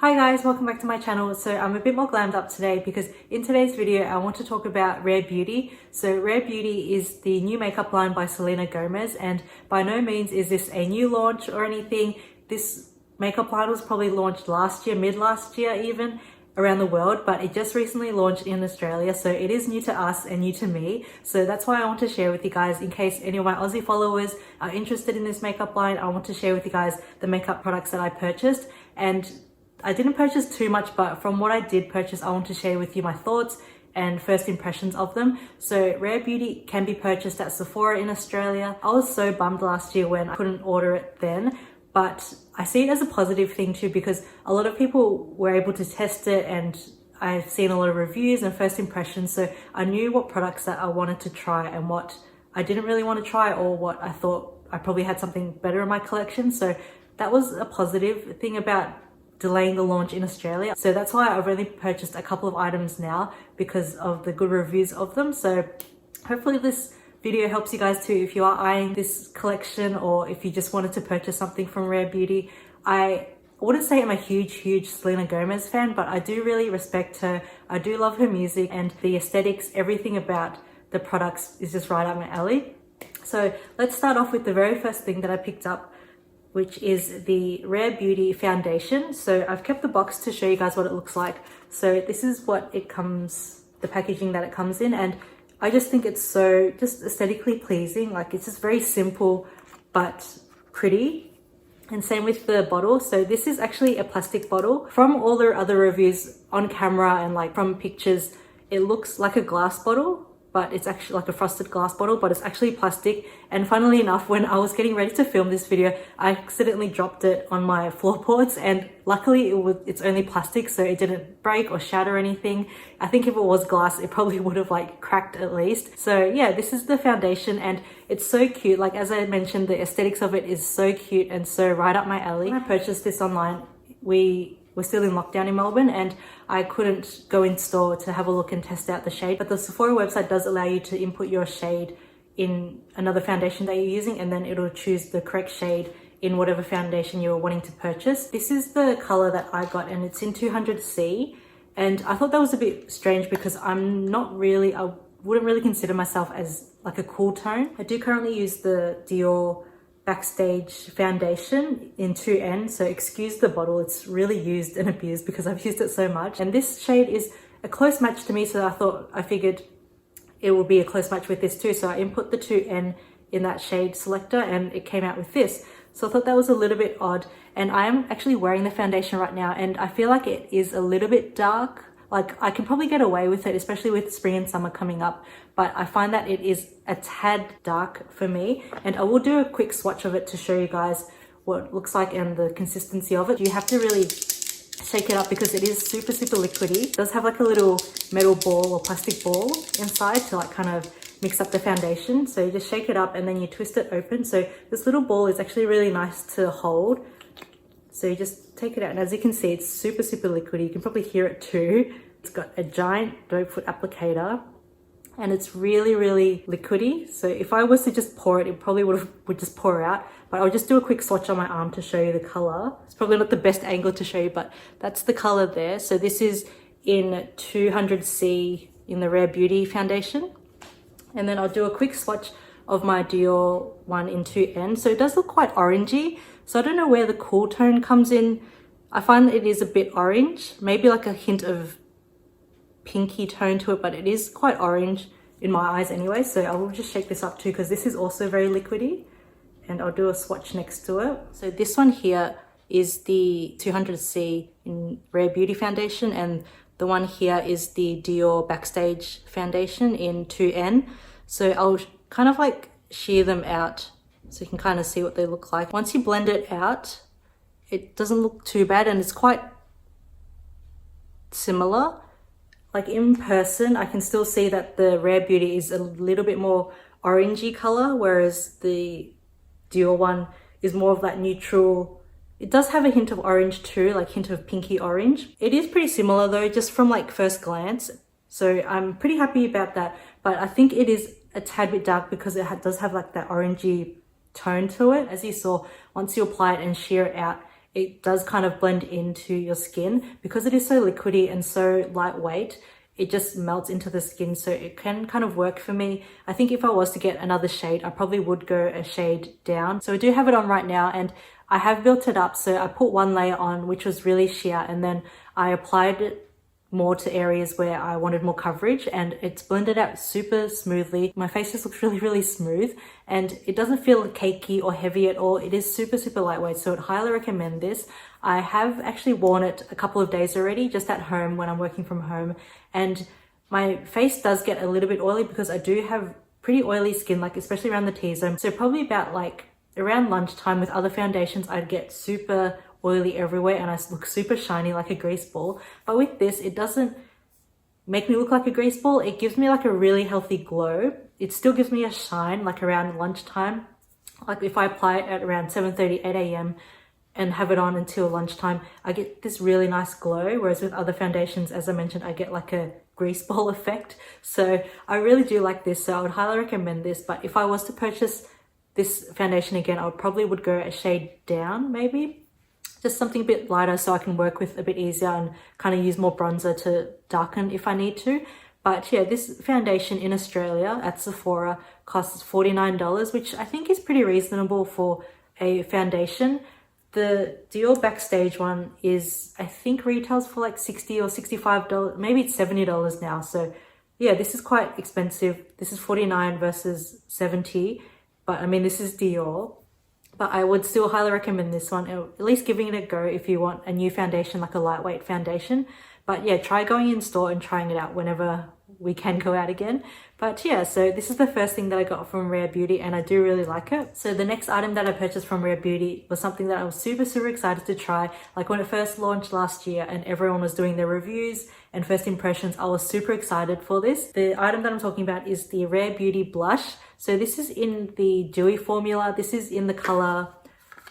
Hi guys, welcome back to my channel. So I'm a bit more glammed up today because in today's video I want to talk about Rare Beauty. So Rare Beauty is the new makeup line by Selena Gomez, and by no means is this a new launch or anything. This makeup line was probably launched last year, mid last year even, around the world, but it just recently launched in Australia, so it is new to us and new to me. So that's why I want to share with you guys, in case any of my Aussie followers are interested in this makeup line. I want to share with you guys the makeup products that I purchased, and I didn't purchase too much, but from what I did purchase, I want to share with you my thoughts and first impressions of them. So Rare Beauty can be purchased at Sephora in Australia. I was so bummed last year when I couldn't order it then, but I see it as a positive thing too, because a lot of people were able to test it, and I've seen a lot of reviews and first impressions. So I knew what products that I wanted to try and what I didn't really want to try, or what I thought I probably had something better in my collection. So that was a positive thing about delaying the launch in Australia. So that's why I've only purchased a couple of items now, because of the good reviews of them. So hopefully this video helps you guys too if you are eyeing this collection, or if you just wanted to purchase something from Rare Beauty. I wouldn't say I'm a huge Selena Gomez fan, but I do really respect her. I do love her music, and the aesthetics, everything about the products is just right up my alley. So let's start off with the very first thing that I picked up, which is the Rare Beauty foundation. So I've kept the box to show you guys what it looks like. So this is what it comes, the packaging that it comes in, and I just think it's so just aesthetically pleasing. Like, it's just very simple but pretty. And same with the bottle. So this is actually a plastic bottle. From all the other reviews on camera and like from pictures, it looks like a glass bottle, but it's actually like a frosted glass bottle, but it's actually plastic. And funnily enough, when I was getting ready to film this video, I accidentally dropped it on my floorboards, and luckily it's only plastic, so it didn't break or shatter or anything. I think if it was glass, it probably would have like cracked at least. So yeah, this is the foundation, and it's so cute. Like, as I mentioned, the aesthetics of it is so cute and so right up my alley. When I purchased this online, we're still in lockdown in Melbourne, and I couldn't go in store to have a look and test out the shade, but the Sephora website does allow you to input your shade in another foundation that you're using, and then it'll choose the correct shade in whatever foundation you're wanting to purchase. This is the color that I got, and it's in 200C, and I thought that was a bit strange because I wouldn't really consider myself as like a cool tone. I do currently use the Dior Backstage foundation in 2N, so excuse the bottle, it's really used and abused because I've used it so much. And this shade is a close match to me, so I figured it will be a close match with this too. So I input the 2N in that shade selector, and it came out with this. So I thought that was a little bit odd, and I am actually wearing the foundation right now, and I feel like it is a little bit dark. Like, I can probably get away with it, especially with spring and summer coming up, but I find that it is a tad dark for me. And I will do a quick swatch of it to show you guys what it looks like and the consistency of it. You have to really shake it up because it is super liquidy. It does have like a little metal ball or plastic ball inside to like kind of mix up the foundation. So you just shake it up and then you twist it open. So this little ball is actually really nice to hold. So you just take it out, and as you can see, it's super liquidy. You can probably hear it too. It's got a giant doe foot applicator, and it's really liquidy. So if I was to just pour it, it probably would just pour out, but I'll just do a quick swatch on my arm to show you the color. It's probably not the best angle to show you, but that's the color there. So this is in 200C in the Rare Beauty foundation. And then I'll do a quick swatch of my Dior one in 2N. So it does look quite orangey. So I don't know where the cool tone comes in. I find that it is a bit orange, maybe like a hint of pinky tone to it, but it is quite orange in my eyes anyway. So I will just shake this up too, because this is also very liquidy, and I'll do a swatch next to it. So this one here is the 200C in Rare Beauty foundation, and the one here is the Dior Backstage foundation in 2N. So I'll kind of like shear them out so you can kind of see what they look like. Once you blend it out, it doesn't look too bad, and it's quite similar. Like, in person, I can still see that the Rare Beauty is a little bit more orangey color, whereas the Dior one is more of that neutral. It does have a hint of orange too, like hint of pinky orange. It is pretty similar though, just from like first glance. So I'm pretty happy about that, but I think it is a tad bit dark because it does have like that orangey tone to it. As you saw, once you apply it and shear it out, it does kind of blend into your skin. Because it is so liquidy and so lightweight, it just melts into the skin, so it can kind of work for me. I think if I was to get another shade, I probably would go a shade down. So I do have it on right now, and I have built it up. So I put one layer on, which was really sheer, and then I applied it more to areas where I wanted more coverage, and it's blended out super smoothly. My face just looks really, really smooth, and it doesn't feel cakey or heavy at all. It is super, super lightweight, so I'd highly recommend this. I have actually worn it a couple of days already, just at home when I'm working from home, and my face does get a little bit oily because I do have pretty oily skin, like especially around the T-zone. So probably about like around lunchtime with other foundations, I'd get super oily everywhere and I look super shiny like a grease ball. But with this, it doesn't make me look like a grease ball. It gives me like a really healthy glow. It still gives me a shine like around lunchtime. Like if I apply it at around 7:30, 8 a.m. and have it on until lunchtime, I get this really nice glow. Whereas with other foundations, as I mentioned, I get like a grease ball effect. So I really do like this. So I would highly recommend this. But if I was to purchase this foundation again, I probably would go a shade down, maybe. Just something a bit lighter so I can work with a bit easier and kind of use more bronzer to darken if I need to. But yeah, this foundation in Australia at Sephora costs $49, which I think is pretty reasonable for a foundation. The Dior Backstage one is, I think, retails for like $60 or $65, maybe it's $70 now. So yeah, this is quite expensive. This is $49 versus $70, but I mean, this is Dior. But I would still highly recommend this one, at least giving it a go if you want a new foundation, like a lightweight foundation. But yeah, try going in store and trying it out whenever we can go out again. But yeah, so this is the first thing that I got from Rare Beauty, and I do really like it. So the next item that I purchased from Rare Beauty was something that I was super, super excited to try. Like when it first launched last year and everyone was doing their reviews and first impressions, I was super excited for this. The item that I'm talking about is the Rare Beauty blush. So this is in the dewy formula. This is in the color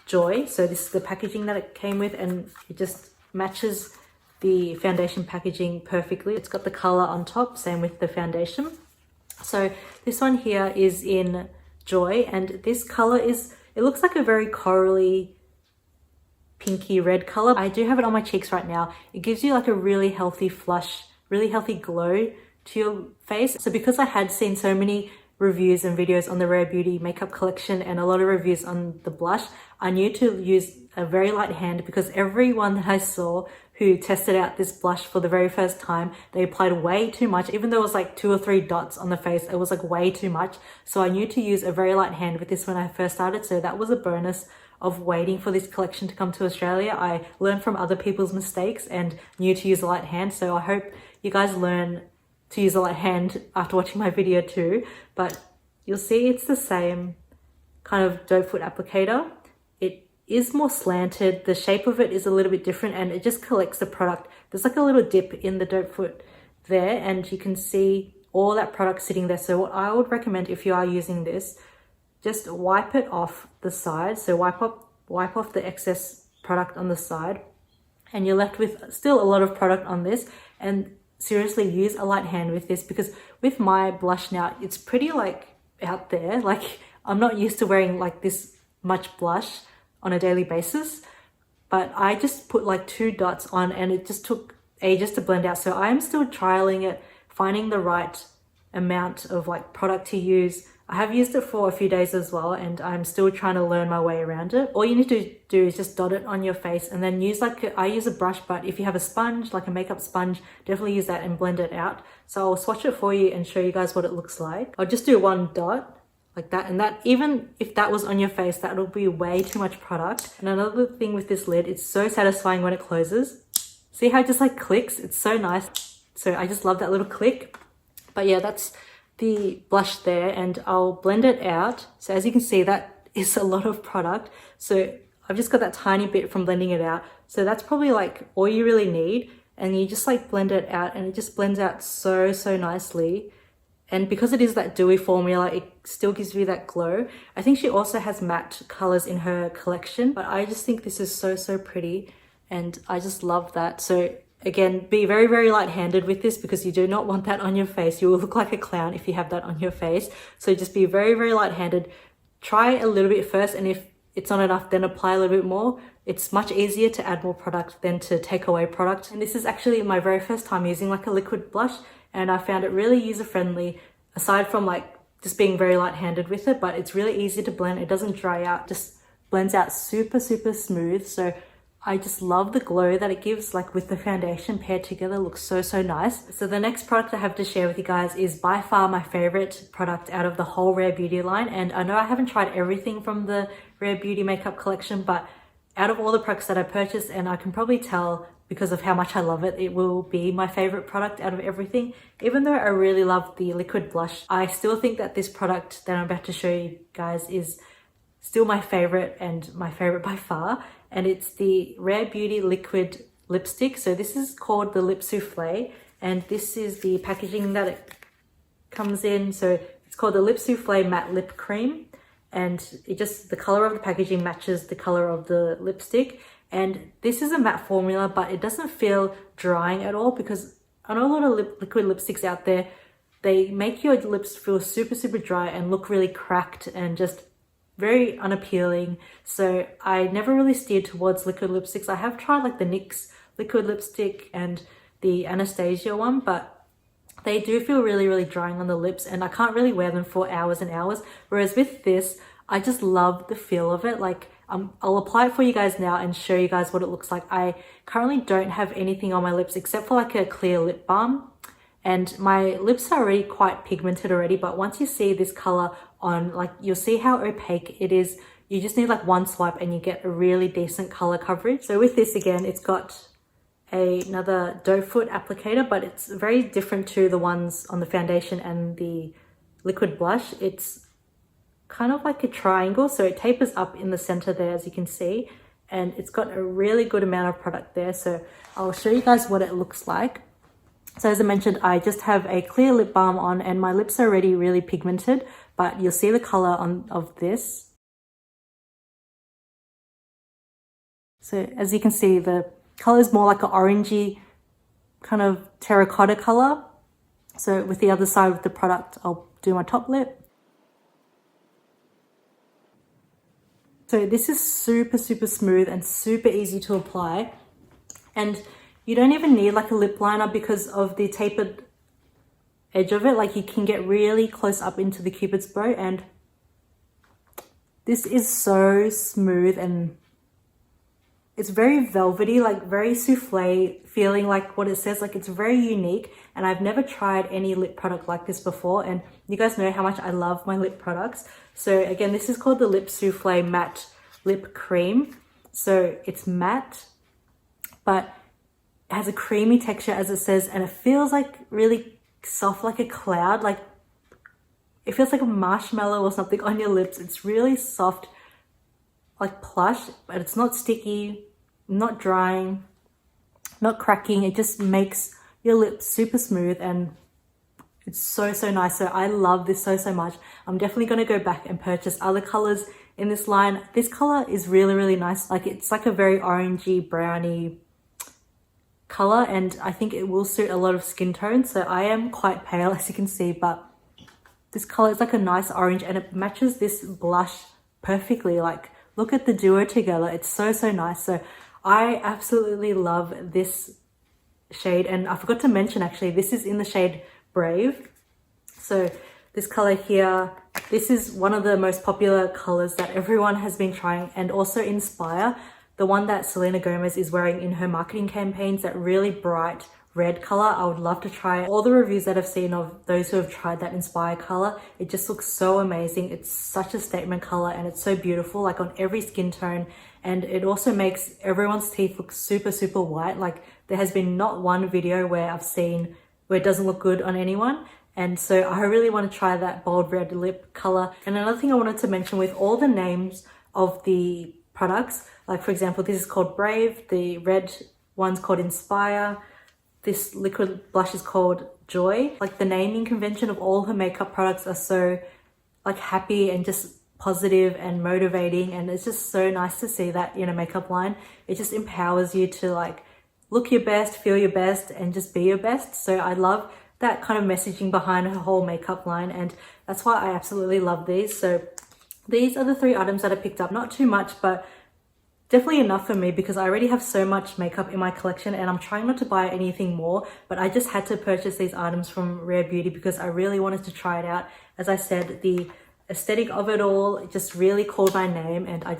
Joy. So this is the packaging that it came with, and it just matches the foundation packaging perfectly. It's got the color on top, same with the foundation. So this one here is in Joy, and this color is, it looks like a very corally pinky red color. I do have it on my cheeks right now. It gives you like a really healthy flush, really healthy glow to your face. So because I had seen so many reviews and videos on the Rare Beauty makeup collection and a lot of reviews on the blush, I knew to use a very light hand, because everyone that I saw who tested out this blush for the very first time, they applied way too much. Even though it was like 2 or 3 dots on the face, it was like way too much. So I knew to use a very light hand with this when I first started. So that was a bonus of waiting for this collection to come to Australia. I learned from other people's mistakes and knew to use a light hand. So I hope you guys learn to use a light hand after watching my video too. But you'll see it's the same kind of doe foot applicator. It is more slanted. The shape of it is a little bit different, and it just collects the product. There's like a little dip in the doe foot there, and you can see all that product sitting there. So what I would recommend if you are using this, just wipe it off the side. So wipe off the excess product on the side, and you're left with still a lot of product on this. And seriously, use a light hand with this, because with my blush now, it's pretty like out there. Like I'm not used to wearing like this much blush on a daily basis, but I just put like 2 dots on and it just took ages to blend out. So I'm still trialing it, finding the right amount of like product to use. I have used it for a few days as well, and I'm still trying to learn my way around it. All you need to do is just dot it on your face, and then use like, I use a brush, but if you have a sponge, like a makeup sponge, definitely use that and blend it out. So I'll swatch it for you and show you guys what it looks like. I'll just do 1 dot like that, and that, even if that was on your face, that would be way too much product. And another thing with this lid, it's so satisfying when it closes. See how it just like clicks? It's so nice. So I just love that little click. But yeah, that's the blush there, and I'll blend it out. So as you can see, that is a lot of product. So I've just got that tiny bit from blending it out. So that's probably like all you really need. And you just like blend it out, and it just blends out so, so nicely. And because it is that dewy formula, it still gives you that glow. I think she also has matte colors in her collection, but I just think this is so, so pretty. And I just love that. So again, be very, very light-handed with this, because you do not want that on your face. You will look like a clown if you have that on your face. So just be very, very light-handed. Try a little bit first, and if it's not enough, then apply a little bit more. it's much easier to add more product than to take away product. And this is actually my very first time using like a liquid blush, and I found it really user-friendly, aside from like just being very light-handed with it, but it's really easy to blend. It doesn't dry out, just blends out super smooth. So I just love the glow that it gives, like with the foundation paired together, looks so nice. So the next product I have to share with you guys is by far my favorite product out of the whole Rare Beauty line. And I know I haven't tried everything from the Rare Beauty makeup collection, but out of all the products that I purchased, and I can probably tell because of how much I love it, it will be my favorite product out of everything. Even though I really love the liquid blush, I still think that this product that I'm about to show you guys is still my favorite, and my favorite by far. And it's the Rare Beauty liquid lipstick. So this is called the Lip Souffle, and this is the packaging that it comes in. So it's called the Lip Souffle Matte Lip Cream, and it just, the color of the packaging matches the color of the lipstick. And this is a matte formula, but it doesn't feel drying at all, because I know a lot of liquid lipsticks out there, they make your lips feel super dry and look really cracked and just very unappealing. So I never really steered towards liquid lipsticks. I have tried like the NYX liquid lipstick and the Anastasia one, but they do feel really drying on the lips, and I can't really wear them for hours and hours. Whereas with this, I just love the feel of it. Like I'll apply it for you guys now and show you guys what it looks like. I currently don't have anything on my lips except for like a clear lip balm, and my lips are already quite pigmented already, but once you see this color on, like, you'll see how opaque it is. You just need like one swipe and you get a really decent color coverage. So with this, again, it's got another doe foot applicator, but it's very different to the ones on the foundation and the liquid blush. It's kind of like a triangle, so it tapers up in the center there, as you can see, and it's got a really good amount of product there. So I'll show you guys what it looks like. So as I mentioned, I just have a clear lip balm on, and my lips are already really pigmented, but you'll see the color of this. So as you can see, the color is more like an orangey kind of terracotta color. So with the other side of the product, I'll do my top lip. So this is super smooth and super easy to apply. And you don't even need like a lip liner because of the tapered edge of it. Like, you can get really close up into the Cupid's bow, and this is so smooth, and it's very velvety, like very souffle feeling, like what it says. Like, it's very unique, and I've never tried any lip product like this before, and you guys know how much I love my lip products. So again, this is called the Lip Souffle Matte Lip Cream. So it's matte, but it has a creamy texture, as it says, and it feels like really soft, like a cloud. Like, it feels like a marshmallow or something on your lips. It's really soft, like plush, but it's not sticky, not drying, not cracking. It just makes your lips super smooth, and it's so nice. So I love this so much. I'm definitely going to go back and purchase other colors in this line. This color is really nice. Like, it's like a very orangey browny color, and I think it will suit a lot of skin tones. So I am quite pale, as you can see, but this color is like a nice orange, and it matches this blush perfectly. Like, look at the duo together. It's so nice. So I absolutely love this shade, and I forgot to mention, actually, this is in the shade Brave. So this color here, this is one of the most popular colors that everyone has been trying, and also Inspire, the one that Selena Gomez is wearing in her marketing campaigns, that really bright red color. I would love to try all the reviews that I've seen of those who have tried that Inspire color. It just looks so amazing. It's such a statement color, and it's so beautiful, like on every skin tone. And it also makes everyone's teeth look super white. Like, there has been not one video where I've seen where it doesn't look good on anyone. And so I really want to try that bold red lip color. And another thing I wanted to mention, with all the names of the products, like for example, this is called Brave, the red one's called Inspire, this liquid blush is called Joy. Like, the naming convention of all her makeup products are so like happy and just positive and motivating, and it's just so nice to see that in a makeup line. It just empowers you to like look your best, feel your best, and just be your best. So I love that kind of messaging behind her whole makeup line, and that's why I absolutely love these. So these are the 3 items that I picked up. Not too much, but definitely enough for me because I already have so much makeup in my collection and I'm trying not to buy anything more, but I just had to purchase these items from Rare Beauty because I really wanted to try it out. As I said, the aesthetic of it all just really called my name, and I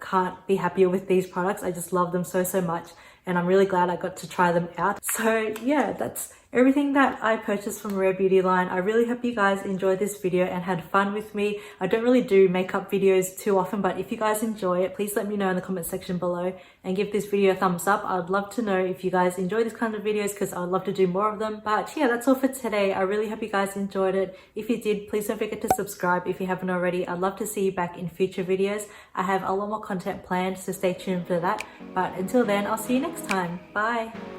can't be happier with these products. I just love them so much, and I'm really glad I got to try them out. So yeah, that's everything that I purchased from Rare Beauty line. I really hope you guys enjoyed this video and had fun with me. I don't really do makeup videos too often, but if you guys enjoy it, please let me know in the comment section below and give this video a thumbs up. I'd love to know if you guys enjoy this kind of videos because I'd love to do more of them. But yeah, that's all for today. I really hope you guys enjoyed it. If you did, please don't forget to subscribe if you haven't already. I'd love to see you back in future videos. I have a lot more content planned, so stay tuned for that. But until then, I'll see you next time. Bye.